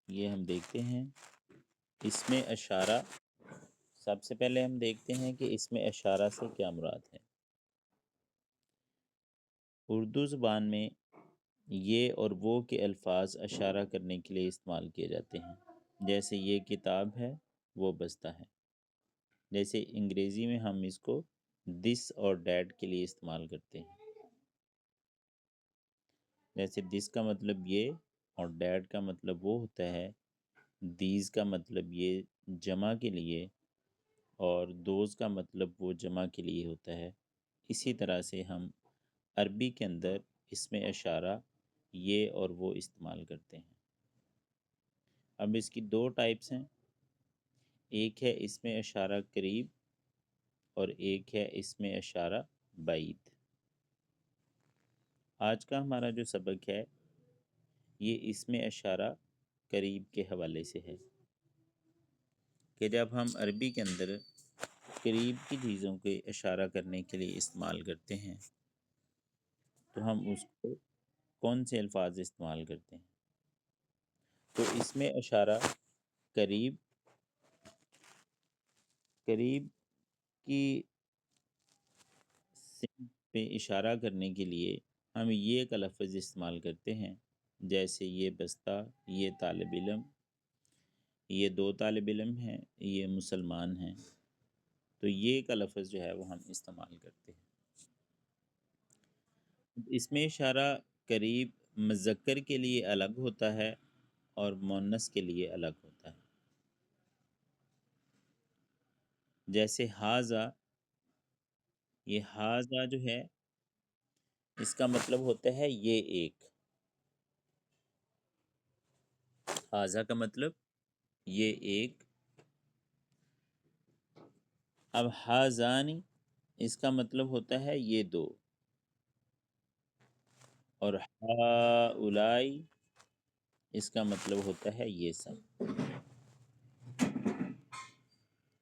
یہ ہم دیکھتے ہیں اس میں اشارہ. سب سے پہلے ہم دیکھتے ہیں کہ اس میں اشارہ سے کیا مراد ہے. اردو زبان میں یہ اور وہ کے الفاظ اشارہ کرنے کے لیے استعمال کیے جاتے ہیں. جیسے یہ کتاب ہے، وہ بستہ ہے. جیسے انگریزی میں ہم اس کو دس اور ڈیٹ کے لیے استعمال کرتے ہیں. جیسے دس کا مطلب یہ اور ڈیٹ کا مطلب وہ ہوتا ہے. دیز کا مطلب یہ جمع کے لیے، اور دوز کا مطلب وہ جمع کے لیے ہوتا ہے. اسی طرح سے ہم عربی کے اندر اس میں اشارہ یہ اور وہ استعمال کرتے ہیں. اب اس کی دو ٹائپس ہیں. ایک ہے اس میں اشارہ قریب اور ایک ہے اس میں اشارہ بعید. آج کا ہمارا جو سبق ہے یہ اس میں اشارہ قریب کے حوالے سے ہے کہ جب ہم عربی کے اندر قریب کی چیزوں کے اشارہ کرنے کے لیے استعمال کرتے ہیں تو ہم اس کو کون سے الفاظ استعمال کرتے ہیں. تو اس میں اشارہ قریب کی سمت پہ اشارہ کرنے کے لیے ہم یہ کا لفظ استعمال کرتے ہیں. جیسے یہ بستہ، یہ طالب علم، یہ دو طالب علم ہیں، یہ مسلمان ہیں. تو یہ کا لفظ جو ہے وہ ہم استعمال کرتے ہیں. اس میں اشارہ قریب مذکر کے لیے الگ ہوتا ہے اور مؤنث کے لیے الگ ہوتا ہے. جیسے حاذا، یہ حاذا جو ہے اس کا مطلب ہوتا ہے یہ ایک. حاذا کا مطلب یہ ایک. اب حاذانی اس کا مطلب ہوتا ہے یہ دو. اور ہؤلائی اس کا مطلب ہوتا ہے یہ سب.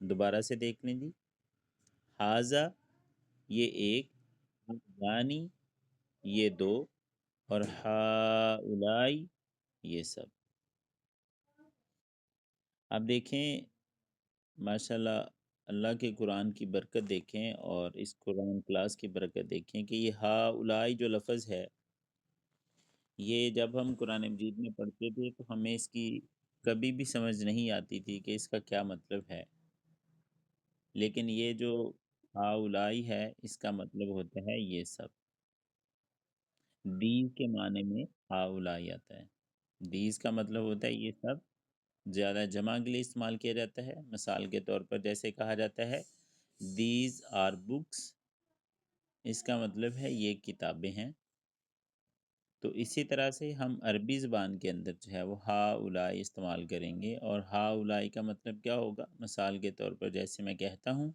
دوبارہ سے دیکھ لیں جی. حاذا یہ ایک، حاذانی یہ دو، اور ہؤلائی یہ سب. اب دیکھیں ماشاءاللہ، اللہ کے قرآن کی برکت دیکھیں اور اس قرآن کلاس کی برکت دیکھیں کہ یہ ہؤلائی جو لفظ ہے یہ جب ہم قرآن مجید میں پڑھتے تھے تو ہمیں اس کی کبھی بھی سمجھ نہیں آتی تھی کہ اس کا کیا مطلب ہے. لیکن یہ جو ہؤلائی ہے اس کا مطلب ہوتا ہے یہ سب. دیز کے معنی میں ہؤلائی آتا ہے. دیز کا مطلب ہوتا ہے یہ سب. زیادہ جمع کے لیے استعمال کیا جاتا ہے. مثال کے طور پر جیسے کہا جاتا ہے دیز آر بکس، اس کا مطلب ہے یہ کتابیں ہیں. تو اسی طرح سے ہم عربی زبان کے اندر جو ہے وہ ہؤلائی استعمال کریں گے. اور ہؤلائی کا مطلب کیا ہوگا؟ مثال کے طور پر جیسے میں کہتا ہوں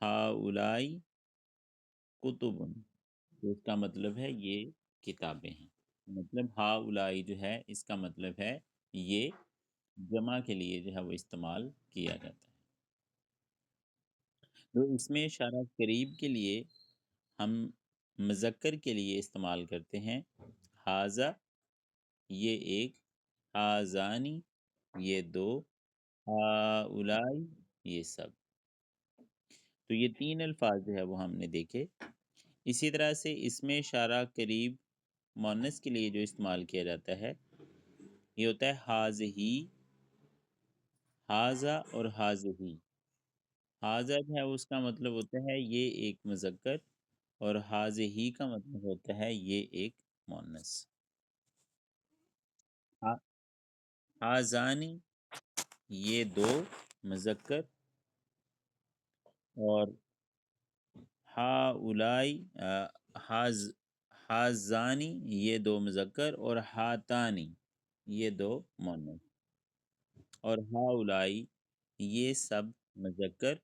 ہؤلائی کتب، تو اس کا مطلب ہے یہ کتابیں ہیں. مطلب ہؤلائی جو ہے اس کا مطلب ہے یہ جمع کے لیے جو ہے وہ استعمال کیا جاتا ہے. تو اس میں اشارہ قریب کے لیے ہم مذکر کے لیے استعمال کرتے ہیں حاذا یہ ایک، حاذانی یہ دو، ہؤلائی یہ سب. تو یہ تین الفاظ جو ہے وہ ہم نے دیکھے. اسی طرح سے اس میں اشارہ قریب مؤنث کے لیے جو استعمال کیا جاتا ہے یہ ہوتا ہے حاذہی، حاذا اور حاذہی. حاذا جو ہے اس کا مطلب ہوتا ہے یہ ایک مذکر، اور حاذہی کا مطلب ہوتا ہے یہ ایک مؤنث. حاذانی یہ دو مذکر، اور ہؤلائی حاذانی یہ دو مذکر، اور ہاتانی یہ دو مؤنث، اور ہؤلائی یہ سب مذکر،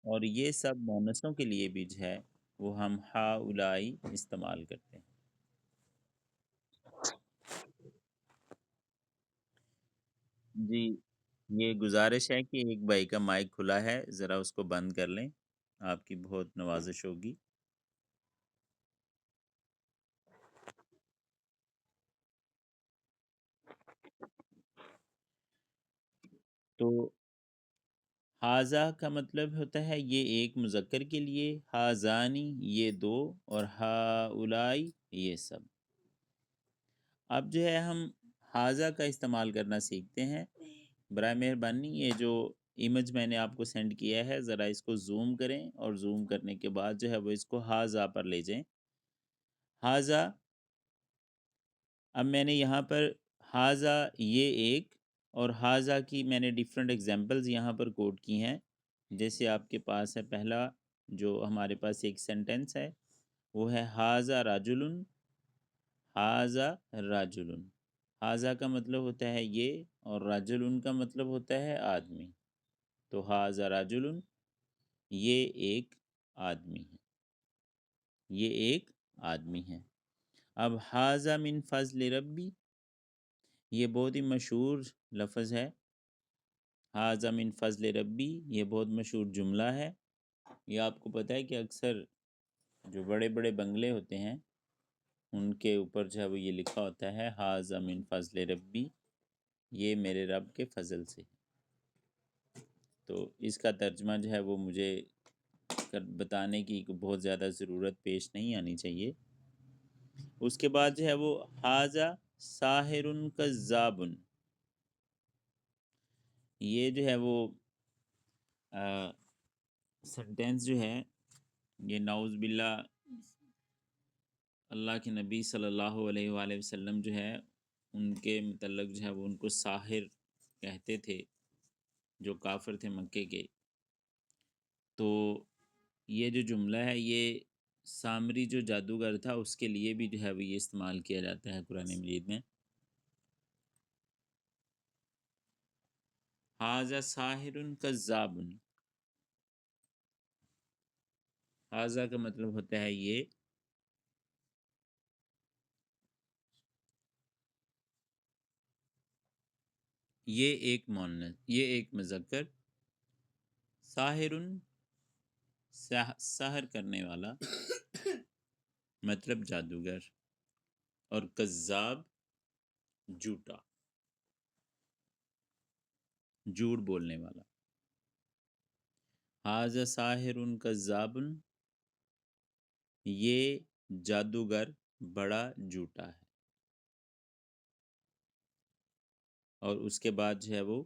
اور یہ سب مؤنثوں کے لیے بھی جو ہے وہ ہم ہؤلائی استعمال کرتے ہیں. جی، یہ گزارش ہے کہ ایک بھائی کا مائک کھلا ہے، ذرا اس کو بند کر لیں، آپ کی بہت نوازش ہوگی. تو حاذا کا مطلب ہوتا ہے یہ ایک مذکر کے لیے، حاذانی یہ دو، اور ہاؤلائی یہ سب۔ اب جو ہے ہم حاذا کا استعمال کرنا سیکھتے ہیں۔ برائے مہربانی یہ جو امیج میں نے آپ کو سینڈ کیا ہے ذرا اس کو زوم کریں، اور زوم کرنے کے بعد جو ہے وہ اس کو حاذا پر لے جائیں۔ حاذا، اب میں نے یہاں پر حاذا یہ ایک اور حاذا کی میں نے ڈیفرنٹ ایگزامپلز یہاں پر کوٹ کی ہیں۔ جیسے آپ کے پاس ہے پہلا جو ہمارے پاس ایک سینٹنس ہے وہ ہے حاذا راجلن، حاذا راجلن۔ حاذا کا مطلب ہوتا ہے یہ، اور راجلن کا مطلب ہوتا ہے آدمی۔ تو حاذا راجلن یہ ایک آدمی ہے، یہ ایک آدمی ہے۔ اب حاذا من فضل ربی، یہ بہت ہی مشہور لفظ ہے۔ حاذا من فضل ربی یہ بہت مشہور جملہ ہے۔ یہ آپ کو پتہ ہے کہ اکثر جو بڑے بڑے بنگلے ہوتے ہیں ان کے اوپر جو ہے وہ یہ لکھا ہوتا ہے حاذا من فضل ربی، یہ میرے رب کے فضل سے۔ تو اس کا ترجمہ جو ہے وہ مجھے بتانے کی بہت زیادہ ضرورت پیش نہیں آنی چاہیے۔ اس کے بعد جو ہے وہ حاذا ساحر کذاب، یہ جو ہے وہ سنٹینس جو ہے یہ نعوذ باللہ اللہ کے نبی صلی اللہ علیہ وآلہ وسلم جو ہے ان کے متعلق جو ہے وہ ان کو ساحر کہتے تھے جو کافر تھے مکے کے۔ تو یہ جو جملہ ہے یہ سامری جو جادوگر تھا اس کے لیے بھی جو ہے وہ یہ استعمال کیا جاتا ہے قرآن مجید میں۔ حاذا ساحر کذاب، حاذا کا مطلب ہوتا ہے یہ، یہ ایک مؤنث، یہ ایک مذکر، ساحر سحر کرنے والا مطلب جادوگر، اور کذاب جھوٹا، جھوٹ بولنے والا۔ حاذا ساحر کذاب، یہ جادوگر بڑا جھوٹا ہے۔ اور اس کے بعد جو ہے وہ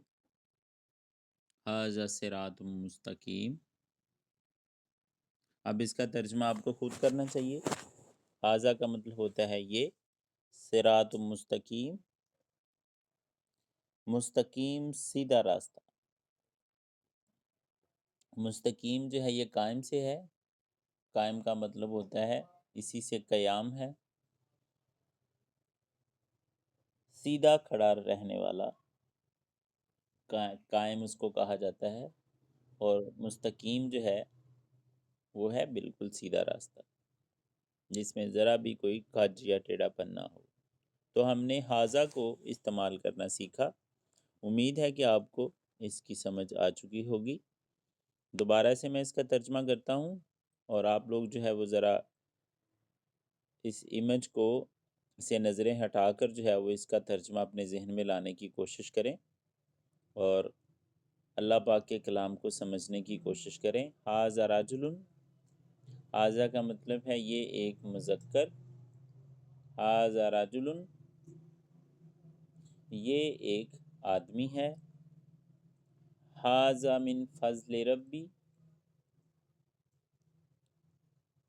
حاذا صراط مستقیم، اب اس کا ترجمہ آپ کو خود کرنا چاہیے۔ حاذا کا مطلب ہوتا ہے یہ، صراط مستقیم، مستقیم سیدھا راستہ۔ مستقیم جو ہے یہ قائم سے ہے، قائم کا مطلب ہوتا ہے اسی سے قیام ہے، سیدھا کھڑا رہنے والا، قائم اس کو کہا جاتا ہے۔ اور مستقیم جو ہے وہ ہے بالکل سیدھا راستہ جس میں ذرا بھی کوئی کج یا ٹیڑھا پن نہ ہو۔ تو ہم نے حاذا کو استعمال کرنا سیکھا، امید ہے کہ آپ کو اس کی سمجھ آ چکی ہوگی۔ دوبارہ سے میں اس کا ترجمہ کرتا ہوں، اور آپ لوگ جو ہے وہ ذرا اس ایمیج کو سے نظریں ہٹا کر جو ہے وہ اس کا ترجمہ اپنے ذہن میں لانے کی کوشش کریں، اور اللہ پاک کے کلام کو سمجھنے کی کوشش کریں۔ حاذا راجل، حاذا کا مطلب ہے یہ ایک مذکر، حاذا راجل یہ ایک آدمی ہے، حاذا من فضل ربی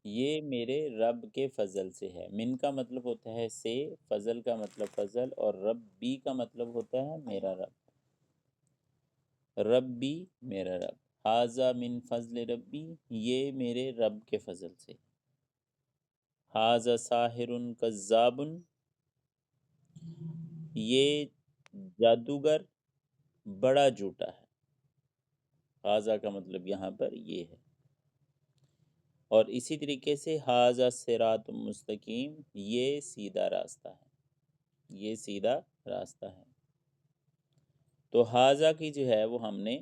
یہ میرے رب کے فضل سے ہے۔ من کا مطلب ہوتا ہے سے، فضل کا مطلب فضل، اور ربی کا مطلب ہوتا ہے میرا رب، ربی میرا رب۔ حاذا من فضل ربی یہ میرے رب کے فضل سے۔ حاذا ساحر کذاب یہ جادوگر بڑا جھوٹا ہے۔ حاذا کا مطلب یہاں پر یہ ہے۔ اور اسی طریقے سے حاذا صراط مستقیم یہ سیدھا راستہ ہے، یہ سیدھا راستہ ہے۔ تو حاذا کی جو ہے وہ ہم نے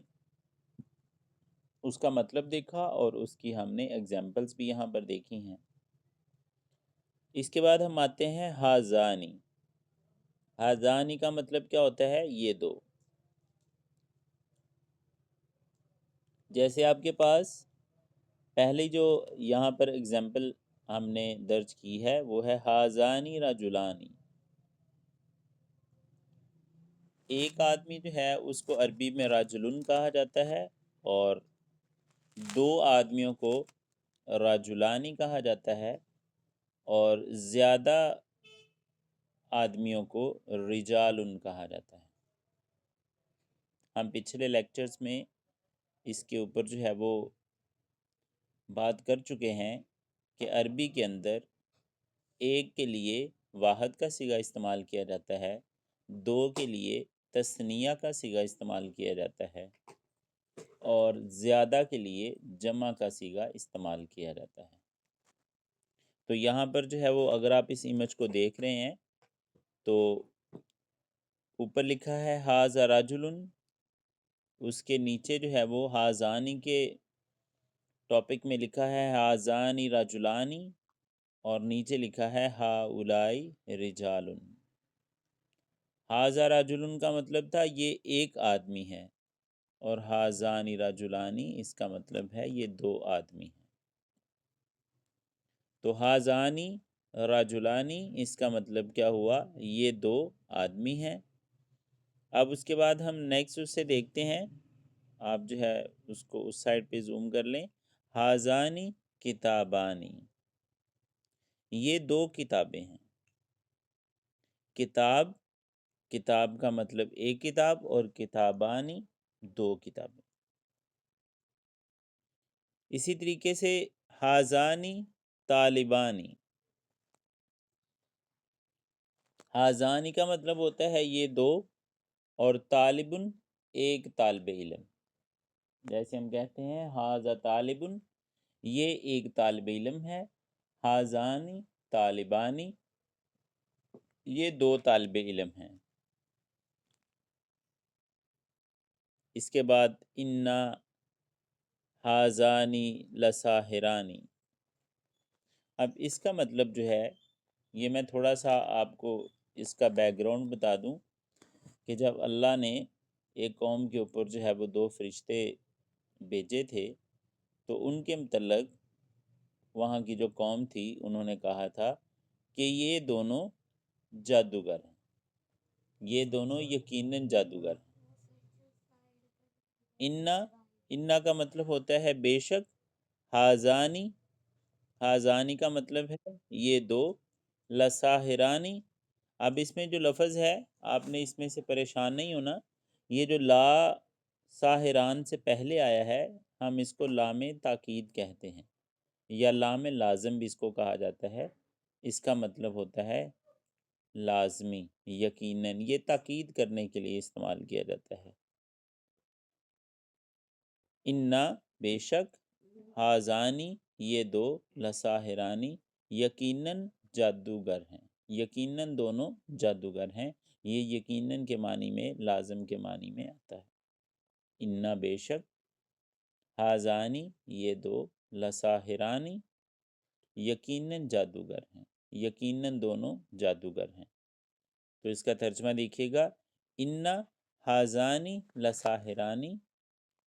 اس کا مطلب دیکھا، اور اس کی ہم نے ایگزامپلس بھی یہاں پر دیکھی ہیں۔ اس کے بعد ہم آتے ہیں حاذانی۔ حاذانی کا مطلب کیا ہوتا ہے؟ یہ دو۔ جیسے آپ کے پاس پہلی جو یہاں پر اگزامپل ہم نے درج کی ہے وہ ہے ہازانی رجلانی. ایک آدمی جو ہے اس کو عربی میں رجلن کہا جاتا ہے، اور دو آدمیوں کو رجلانی کہا جاتا ہے، اور زیادہ آدمیوں کو رجالن کہا جاتا ہے. ہم پچھلے لیکچرز میں اس کے اوپر جو ہے وہ بات کر چکے ہیں کہ عربی کے اندر ایک کے لیے واحد کا صیغہ استعمال کیا جاتا ہے، دو کے لیے تثنیہ کا صیغہ استعمال کیا جاتا ہے، اور زیادہ کے لیے جمع کا صیغہ استعمال کیا جاتا ہے. تو یہاں پر جو ہے وہ اگر آپ اس امیج کو دیکھ رہے ہیں تو اوپر لکھا ہے ھذا رجل، اس کے نیچے جو ہے وہ ھذانی کے ٹاپک میں لکھا ہے ھذانی رجلانی، اور نیچے لکھا ہے ھاؤلائی رجال. ھذا رجل کا مطلب تھا یہ ایک آدمی ہے، اور ھذانی رجلانی اس کا مطلب ہے یہ دو آدمی ہیں. تو ھذانی رجلانی اس کا مطلب کیا ہوا؟ یہ دو آدمی ہیں. اب اس کے بعد ہم نیکسٹ اس سے دیکھتے ہیں، آپ جو ہے اس کو اس سائڈ پہ زوم کر لیں. ھذانی کتابانی، یہ دو کتابیں ہیں. کتاب، کتاب کا مطلب ایک کتاب، اور کتابانی دو کتابیں. اسی طریقے سے ھذانی طالبانی، ھذانی کا مطلب ہوتا ہے یہ دو، اور طالبن ایک طالب علم. جیسے ہم کہتے ہیں ھذا طالبن، یہ ایک طالب علم ہے. ھذانی طالبانی، یہ دو طالب علم ہیں. اس کے بعد انا ھذانی لساحرانی. اب اس کا مطلب جو ہے، یہ میں تھوڑا سا آپ کو اس کا بیک گراؤنڈ بتا دوں کہ جب اللہ نے ایک قوم کے اوپر جو ہے وہ دو فرشتے بھیجے تھے، تو ان کے متعلق وہاں کی جو قوم تھی انہوں نے کہا تھا کہ یہ دونوں جادوگر ہیں، یہ دونوں یقیناً جادوگر ہیں. انا کا مطلب ہوتا ہے بے شک. ھذانی، ھذانی کا مطلب ہے یہ دو. لساحرانی، اب اس میں جو لفظ ہے آپ نے اس میں سے پریشان نہیں ہونا. یہ جو لا ساحران سے پہلے آیا ہے ہم اس کو لام تاکید کہتے ہیں، یا لام لازم بھی اس کو کہا جاتا ہے. اس کا مطلب ہوتا ہے لازمی، یقیناً. یہ تاکید کرنے کے لیے استعمال کیا جاتا ہے. انا بے شک، ھذانی یہ دو، لساحرانی یقیناً جادوگر ہیں، یقیناً دونوں جادوگر ہیں. یہ یقیناً کے معنی میں، لازم کے معنی میں آتا ہے. انا بے شک، ھذانی یہ دو، لساحرانی یقیناً جادوگر ہیں، یقیناً دونوں جادوگر ہیں. تو اس کا ترجمہ دیکھیے گا، انا ھذانی لساحرانی،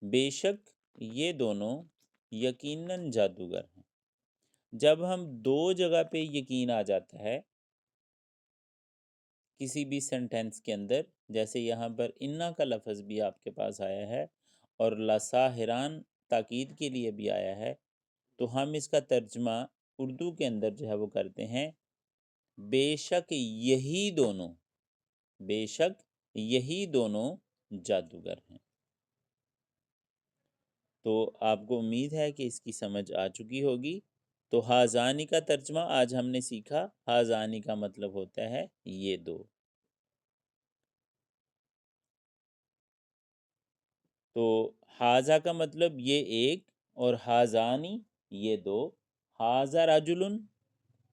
بے شک یہ دونوں یقیناً جادوگر ہیں. جب ہم دو جگہ پہ یقین آ جاتا ہے کسی بھی سینٹینس کے اندر، جیسے یہاں پر انا کا لفظ بھی آپ کے پاس آیا ہے اور لساحران تاکید کے لیے بھی آیا ہے، تو ہم اس کا ترجمہ اردو کے اندر جو ہے وہ کرتے ہیں بے شک یہی دونوں، بے شک یہی دونوں جادوگر ہیں. تو آپ کو امید ہے کہ اس کی سمجھ آ چکی ہوگی. تو ھذانی کا ترجمہ آج ہم نے سیکھا. ھذانی کا مطلب ہوتا ہے یہ دو. تو ھذا کا مطلب یہ ایک، اور ھذانی یہ دو. ھذا رجل،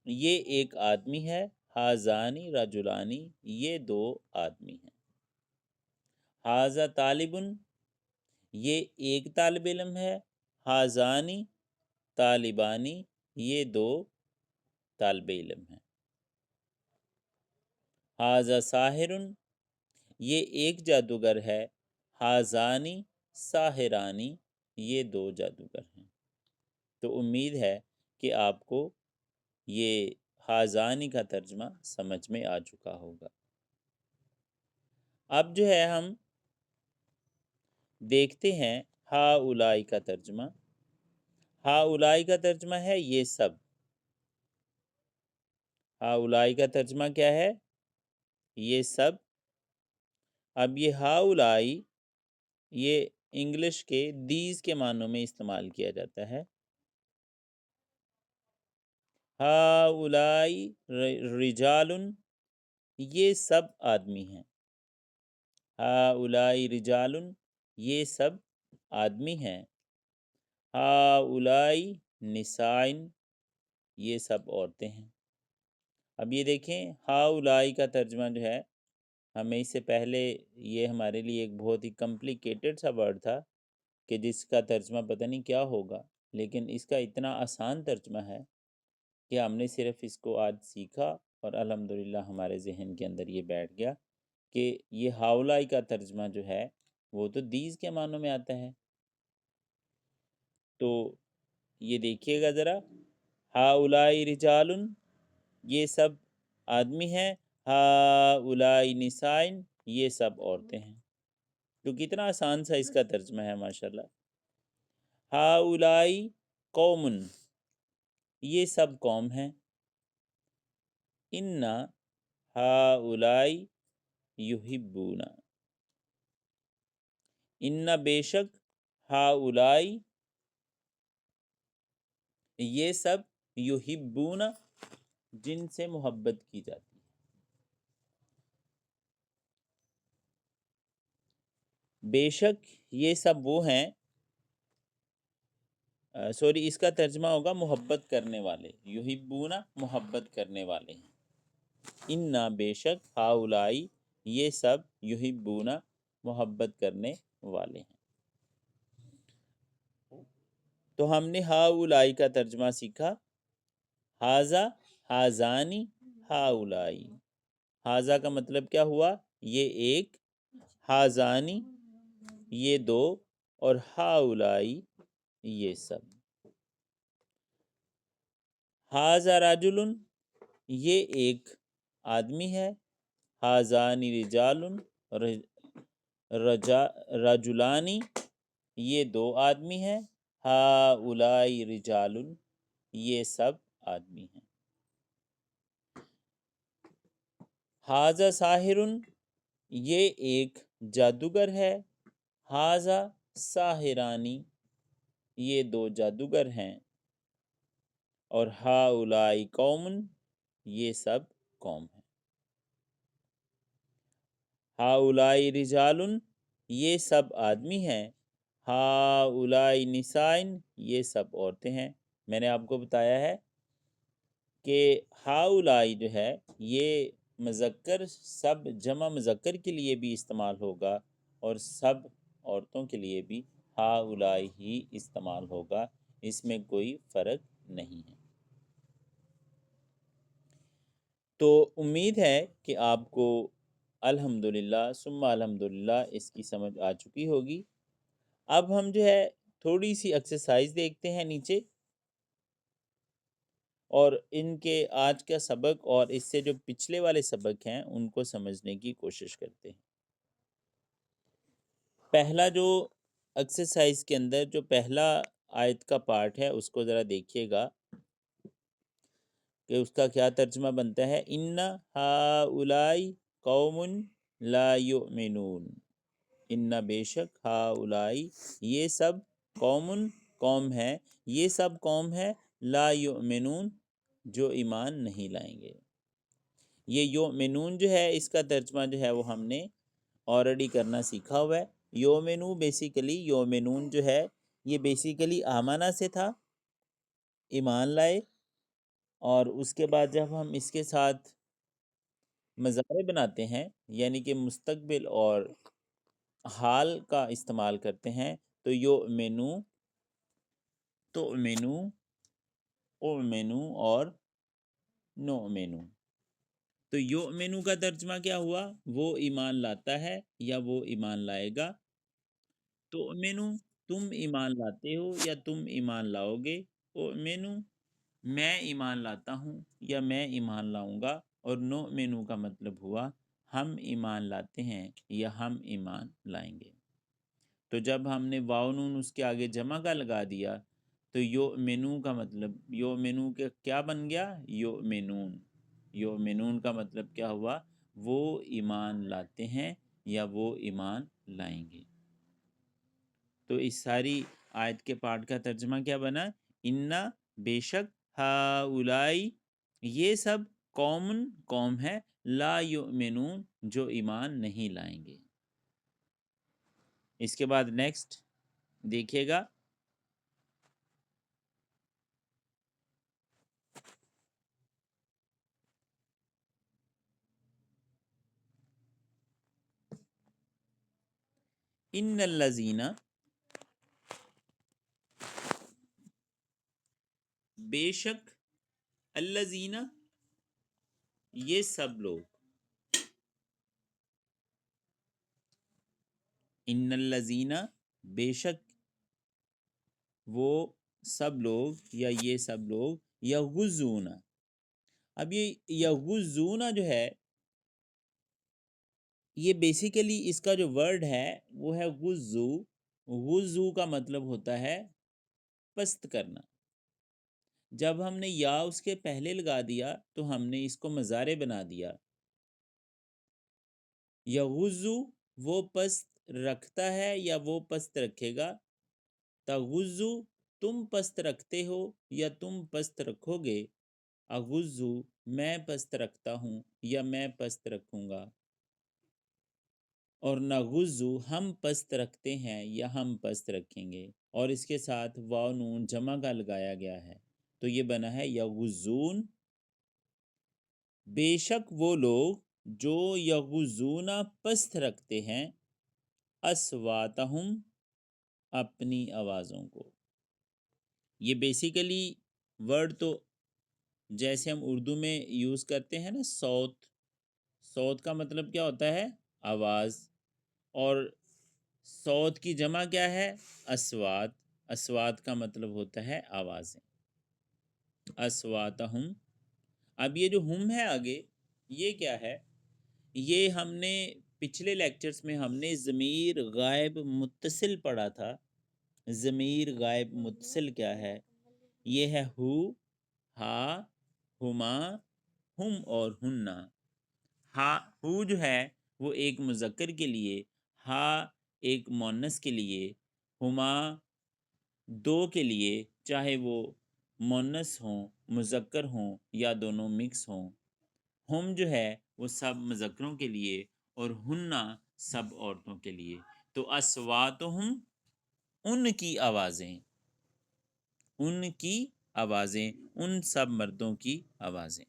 یہ ایک آدمی ہے. ھذانی رجلانی، یہ دو آدمی ہیں. ھذا طالب، یہ ایک طالب علم ہے. ھذانی طالبانی، یہ دو طالب علم ہیں. ھذا ساحر، یہ ایک جادوگر ہے. ھذانی ساحرانی، یہ 2 جادوگر ہیں۔ تو امید ہے کہ آپ کو یہ ہازانی کا ترجمہ سمجھ میں آ چکا ہوگا۔ اب جو ہے ہم دیکھتے ہیں ہا اولائی کا ترجمہ۔ ہا اولائی کا ترجمہ ہے یہ سب۔ ہا اولائی کا ترجمہ کیا ہے؟ یہ سب۔ اب یہ ہا اولائی یہ انگلش کے دیز کے معنوں میں استعمال کیا جاتا ہے۔ ہا اولائی رجال، یہ سب آدمی ہیں۔ ہا اولائی رجال، یہ سب آدمی ہیں۔ ہا اولائی نسائن، یہ سب عورتیں ہیں۔ اب یہ دیکھیں ہا اولائی کا ترجمہ جو ہے، ہمیں اس سے پہلے یہ ہمارے لیے ایک بہت ہی کمپلیکیٹڈ سا ورڈ تھا کہ جس کا ترجمہ پتہ نہیں کیا ہوگا، لیکن اس کا اتنا آسان ترجمہ ہے کہ ہم نے صرف اس کو آج سیکھا اور الحمدللہ ہمارے ذہن کے اندر یہ بیٹھ گیا کہ یہ ہاولائی کا ترجمہ جو ہے وہ تو دیز کے معنوں میں آتا ہے۔ تو یہ دیکھیے گا ذرا، ہاولائی رجال، یہ سب آدمی ہیں۔ ہاولائی نسائن، یہ سب عورتیں ہیں۔ تو کتنا آسان سا اس کا ترجمہ ہے ماشاءاللہ۔ ہاولائی قوم، یہ سب قوم ہیں۔ انا ہاولائی یحبون، انا بے شک ہاولائی یہ سب یحبون جن سے محبت کی جاتی ہے۔ بے شک یہ سب وہ ہیں، سوری اس کا ترجمہ ہوگا محبت کرنے والے۔ یحبون محبت کرنے والے ہیں۔ انا بے شک ہاولائی یہ سب یحبون محبت کرنے والے ہیں۔ تو ہم نے ہاولائی کا ترجمہ سیکھا۔ ہاذا ہازانی ہاولائی، ہاذا کا مطلب کیا ہوا؟ یہ ایک، ہازانی یہ دو، اور ہاولائی یہ سب۔ ہاذا رجل، یہ ایک آدمی ہے۔ ہازانی رجال، رجلانی یہ دو آدمی ہیں۔ ہاولائی رجال، یہ سب آدمی ہیں۔ ہاذا ساحر، یہ ایک جادوگر ہے۔ ہاذا ساحرانی، یہ دو جادوگر ہیں۔ اور ہاولائی قوم، یہ سب قوم ہیں۔ ہاولائی رجال، یہ سب آدمی ہیں۔ ہاولائی نسائن، یہ سب عورتیں ہیں۔ میں نے آپ کو بتایا ہے کہ ہاولائی جو ہے یہ مذکر سب جمع مذکر کے لیے بھی استعمال ہوگا اور سب عورتوں کے لیے بھی ہاولائی ہی استعمال ہوگا، اس میں کوئی فرق نہیں ہے۔ تو امید ہے کہ آپ کو الحمدللہ ثم الحمدللہ اس کی سمجھ آ چکی ہوگی۔ اب ہم جو ہے تھوڑی سی ایکسرسائز دیکھتے ہیں نیچے، اور ان کے آج کا سبق اور اس سے جو پچھلے والے سبق ہیں ان کو سمجھنے کی کوشش کرتے ہیں۔ پہلا جو ایکسرسائز کے اندر جو پہلا آیت کا پارٹ ہے اس کو ذرا دیکھیے گا کہ اس کا کیا ترجمہ بنتا ہے۔ ان ہاؤلائی قوم لا یؤمنون، ان بے شک ہاؤلائی یہ سب قوم ہے، یہ سب قوم ہے لا یؤمنون جو ایمان نہیں لائیں گے۔ یہ یؤمنون جو ہے اس کا ترجمہ جو ہے وہ ہم نے آلریڈی کرنا سیکھا ہوا ہے۔ یؤمنو بیسیکلی، یؤمنون جو ہے یہ بیسیکلی آمنہ سے تھا، ایمان لائے، اور اس کے بعد جب ہم اس کے ساتھ مضارع بناتے ہیں یعنی کہ مستقبل اور حال کا استعمال کرتے ہیں تو یؤمنو، تؤمنو، اؤمنو اور نؤمنو۔ تو یؤمنو کا ترجمہ کیا ہوا؟ وہ ایمان لاتا ہے یا وہ ایمان لائے گا۔ تؤمنو، تم ایمان لاتے ہو یا تم ایمان لاؤ گے، اؤمنو میں ایمان لاتا ہوں یا میں ایمان لاؤں گا، اور نؤمنو کا مطلب ہوا ہم ایمان لاتے ہیں یا ہم ایمان لائیں گے۔ تو جب ہم نے واو نون اس کے آگے جمع کا لگا دیا تو یؤمنو کا مطلب یؤمنو کے کیا بن گیا؟ یؤمنون۔ یؤمنون کا مطلب کیا ہوا؟ وہ ایمان لاتے ہیں یا وہ ایمان لائیں گے۔ تو اس ساری آیت کے پارٹ کا ترجمہ کیا بنا؟ انا بے شک ہاؤلائی یہ سب قوم ہے لا یؤمنون جو ایمان نہیں لائیں گے۔ اس کے بعد نیکسٹ دیکھیے گا، ان الذین بے شک الذین یہ سب لوگ، ان الذین بے شک وہ سب لوگ یا یہ سب لوگ، یغضون، اب یہ یغضون جو ہے یہ بیسیکلی اس کا جو ورڈ ہے وہ ہے غضو۔ غضو کا مطلب ہوتا ہے پست کرنا۔ جب ہم نے یا اس کے پہلے لگا دیا تو ہم نے اس کو مضارع بنا دیا۔ یغضو وہ پست رکھتا ہے یا وہ پست رکھے گا، تغضو تم پست رکھتے ہو یا تم پست رکھو گے، اغضو میں پست رکھتا ہوں یا میں پست رکھوں گا، اور نغضو ہم پست رکھتے ہیں یا ہم پست رکھیں گے، اور اس کے ساتھ واو نون جمع کا لگایا گیا ہے تو یہ بنا ہے یغضون۔ بے شک وہ لوگ جو یغضون پست رکھتے ہیں، اصواتہم اپنی آوازوں کو۔ یہ بیسیکلی ورڈ تو جیسے ہم اردو میں یوز کرتے ہیں نا صوت، صوت کا مطلب کیا ہوتا ہے؟ آواز، اور صوت کی جمع کیا ہے؟ اصوات، اصوات کا مطلب ہوتا ہے آوازیں، اصواتہم۔ اب یہ جو ہم ہے آگے یہ کیا ہے؟ یہ ہم نے پچھلے لیکچرز میں ہم نے ضمیر غائب متصل پڑھا تھا۔ ضمیر غائب متصل کیا ہے؟ یہ ہے ہو، ہا، ہما، ہم اور ہننا۔ ہا ہو جو ہے وہ ایک مذکر کے لیے، ہا ایک مؤنث کے لیے، ہما دو کے لیے، چاہے وہ مؤنث ہوں مذکر ہوں یا دونوں مکس ہوں۔ ہم جو ہے وہ سب مذکروں کے لیے اور ہننا سب عورتوں کے لیے۔ تو اصواتہم ان کی آوازیں، ان کی آوازیں، ان سب مردوں کی آوازیں۔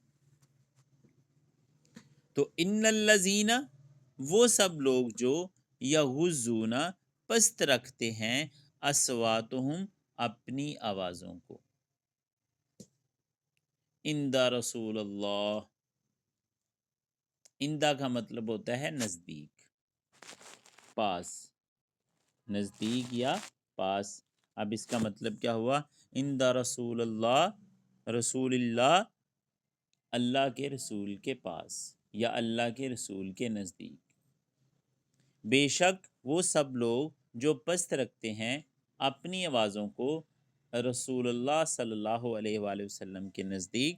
تو ان الذین وہ سب لوگ جو یغضون پست رکھتے ہیں، اصواتہم اپنی آوازوں کو، عند رسول اللہ، عندہ کا مطلب ہوتا ہے نزدیک، پاس، نزدیک یا پاس۔ اب اس کا مطلب کیا ہوا؟ عند رسول اللہ، رسول اللہ اللہ کے رسول کے پاس یا اللہ کے رسول کے نزدیک۔ بے شک وہ سب لوگ جو پست رکھتے ہیں اپنی آوازوں کو رسول اللہ صلی اللہ علیہ وآلہ وسلم کے نزدیک،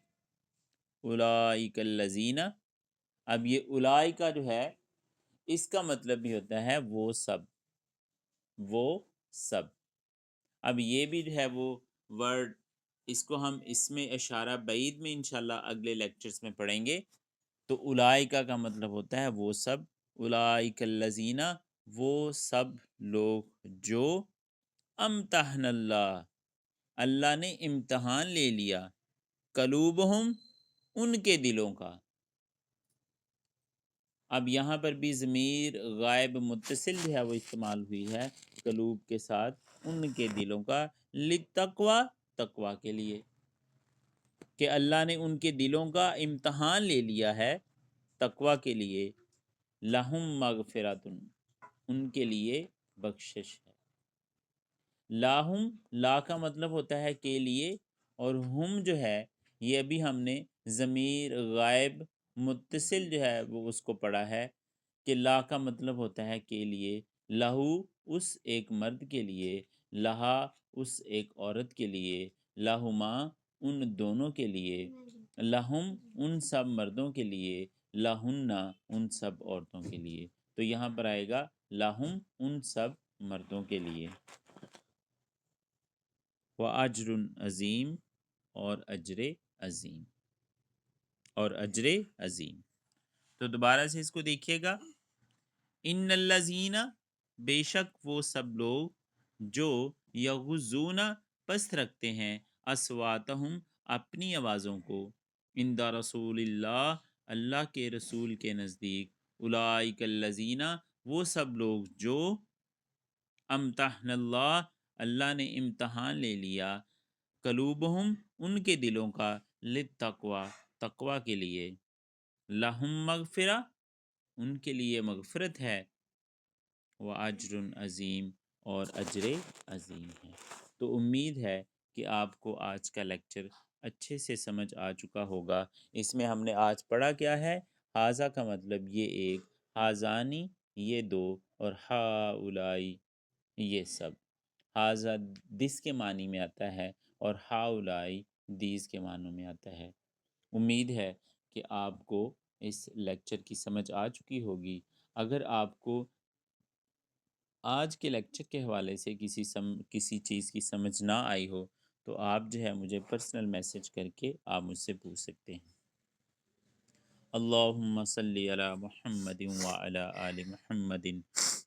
اولئک الذین، اب یہ اولئک جو ہے اس کا مطلب بھی ہوتا ہے وہ سب، وہ سب۔ اب یہ بھی جو ہے وہ ورڈ اس کو ہم اس میں اشارہ بعید میں انشاءاللہ اگلے لیکچرز میں پڑھیں گے۔ تو اولئک کا مطلب ہوتا ہے وہ سب، اولئک الذین وہ سب لوگ جو امتحن اللہ اللہ نے امتحان لے لیا، قلوبہم ان کے دلوں کا۔ اب یہاں پر بھی ضمیر غائب متصل جو ہے وہ استعمال ہوئی ہے قلوب کے ساتھ، ان کے دلوں کا، للتقوی تقوی کے لیے، کہ اللہ نے ان کے دلوں کا امتحان لے لیا ہے تقوی کے لیے، لہم مغفرۃ ان کے لیے بخشش ہے۔ لاہم، لا کا مطلب ہوتا ہے کے لیے، اور ہم جو ہے یہ ابھی ہم نے ضمیر غائب متصل جو ہے وہ اس کو پڑھا ہے کہ لا کا مطلب ہوتا ہے کے لیے، لہو اس ایک مرد کے لیے، لہا اس ایک عورت کے لیے، لہما ان دونوں کے لیے، لہم ان سب مردوں کے لیے، لہنہ ان سب عورتوں کے لیے۔ تو یہاں پر آئے گا لہم ان سب مردوں کے لیے۔ وَأَجْرٌ عظیم، اور اجر عظیم، اور اجر عظیم۔ تو دوبارہ سے اس کو دیکھیے گا، ان الذین، بے شک وہ سب لوگ جو یغضون پست رکھتے ہیں، اصواتہم اپنی آوازوں کو، عند رسول اللہ اللہ کے رسول کے نزدیک، اولئک الذین وہ سب لوگ جو امتحن اللہ اللہ نے امتحان لے لیا، قلوبہم ان کے دلوں کا، للتقوی تقوی کے لیے، لہم مغفرہ ان کے لیے مغفرت ہے، وَأَجْرٌ عظیم اور اجر عظیم ہے۔ تو امید ہے کہ آپ کو آج کا لیکچر اچھے سے سمجھ آ چکا ہوگا۔ اس میں ہم نے آج پڑھا کیا ہے، حاذا کا مطلب یہ ایک، حاذانی یہ دو، اور ہاؤلائی یہ سب۔ حاذا دس کے معنی میں آتا ہے، اور ہاؤلائی دیز کے معنوں میں آتا ہے۔ امید ہے کہ آپ کو اس لیکچر کی سمجھ آ چکی ہوگی۔ اگر آپ کو آج کے لیکچر کے حوالے سے کسی چیز کی سمجھ نہ آئی ہو تو آپ جو ہے مجھے پرسنل میسج کر کے آپ مجھ سے پوچھ سکتے ہیں۔ اللہم صلی علی محمد وعلی آل محمد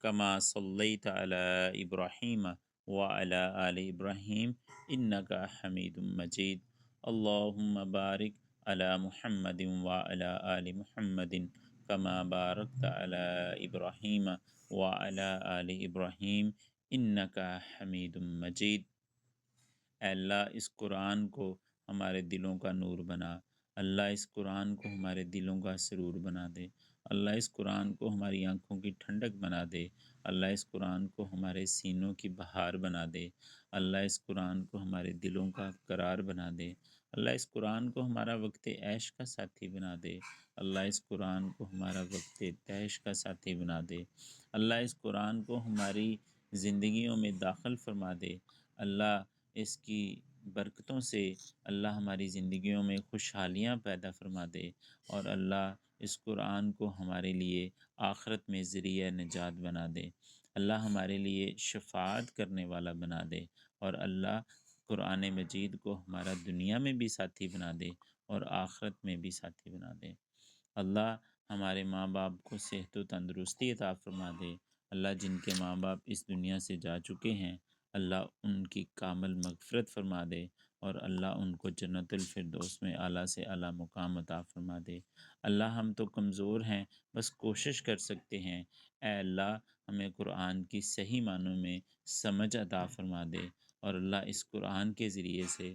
کما صلیت علی ابراہیم وعلی آل ابراہیم انکا حمید مجید۔ اللہم بارک علی محمد وعلی آل محمد کما بارکت علی ابراہیم وعلی آل ابراہیم انکا حمید مجید۔ اے اللہ اس قرآن کو ہمارے دلوں کا نور بنا، اللہ اس قرآن کو ہمارے دلوں کا سرور بنا دے، اللہ اس قرآن کو ہماری آنکھوں کی ٹھنڈک بنا دے، اللہ اس قرآن کو ہمارے سینوں کی بہار بنا دے، اللہ اس قرآن کو ہمارے دلوں کا قرار بنا دے، اللہ اس قرآن کو ہمارا وقت عیش کا ساتھی بنا دے، اللہ اس قرآن کو ہمارا وقت تیش کا ساتھی بنا دے، اللہ اس قرآن کو ہماری زندگیوں میں داخل فرما دے، اللہ اس کی برکتوں سے اللہ ہماری زندگیوں میں خوشحالیاں پیدا فرما دے، اور اللہ اس قرآن کو ہمارے لیے آخرت میں ذریعہ نجات بنا دے، اللہ ہمارے لیے شفاعت کرنے والا بنا دے، اور اللہ قرآن مجید کو ہمارا دنیا میں بھی ساتھی بنا دے اور آخرت میں بھی ساتھی بنا دے۔ اللہ ہمارے ماں باپ کو صحت و تندرستی عطا فرما دے، اللہ جن کے ماں باپ اس دنیا سے جا چکے ہیں اللہ ان کی کامل مغفرت فرما دے، اور اللہ ان کو جنت الفردوس میں اعلیٰ سے اعلیٰ مقام عطا فرما دے۔ اللہ ہم تو کمزور ہیں، بس کوشش کر سکتے ہیں، اے اللہ ہمیں قرآن کی صحیح معنوں میں سمجھ عطا فرما دے، اور اللہ اس قرآن کے ذریعے سے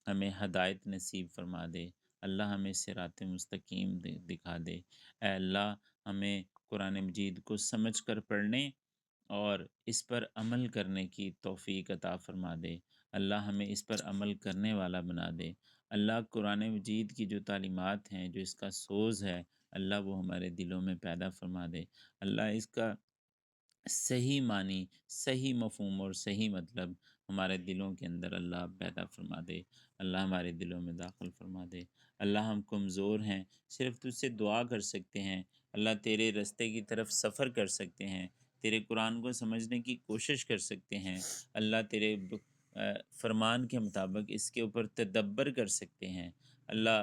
ہمیں ہدایت نصیب فرما دے، اللہ ہمیں صراط مستقیم دکھا دے۔ اے اللہ ہمیں قرآن مجید کو سمجھ کر پڑھنے اور اس پر عمل کرنے کی توفیق عطا فرما دے، اللہ ہمیں اس پر عمل کرنے والا بنا دے۔ اللہ قرآن مجید کی جو تعلیمات ہیں، جو اس کا سوز ہے، اللہ وہ ہمارے دلوں میں پیدا فرما دے، اللہ اس کا صحیح معنی، صحیح مفہوم اور صحیح مطلب ہمارے دلوں کے اندر اللہ پیدا فرما دے، اللہ ہمارے دلوں میں داخل فرما دے۔ اللہ ہم کمزور ہیں، صرف تجھ سے دعا کر سکتے ہیں، اللہ تیرے رستے کی طرف سفر کر سکتے ہیں، تیرے قرآن کو سمجھنے کی کوشش کر سکتے ہیں، اللہ تیرے فرمان کے مطابق اس کے اوپر تدبر کر سکتے ہیں، اللہ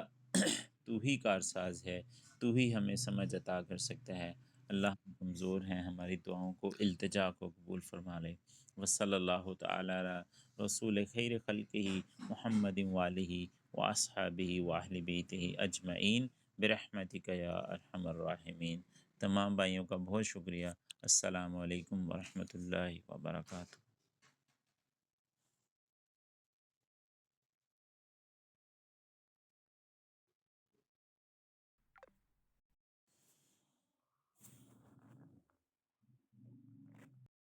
تو ہی کارساز ہے، تو ہی ہمیں سمجھ عطا کر سکتا ہے۔ اللہ ہم کمزور ہیں، ہماری دعاؤں کو التجا کو قبول فرما لے۔ وصلی اللہ تعالی علی رسول خیر خلقہ محمد والہ واصحابہ واہل بیتہ اجمعین برحمتک یا ارحم الراحمین۔ تمام بھائیوں کا بہت شکریہ۔ السلام علیکم ورحمۃ اللہ وبرکاتہ۔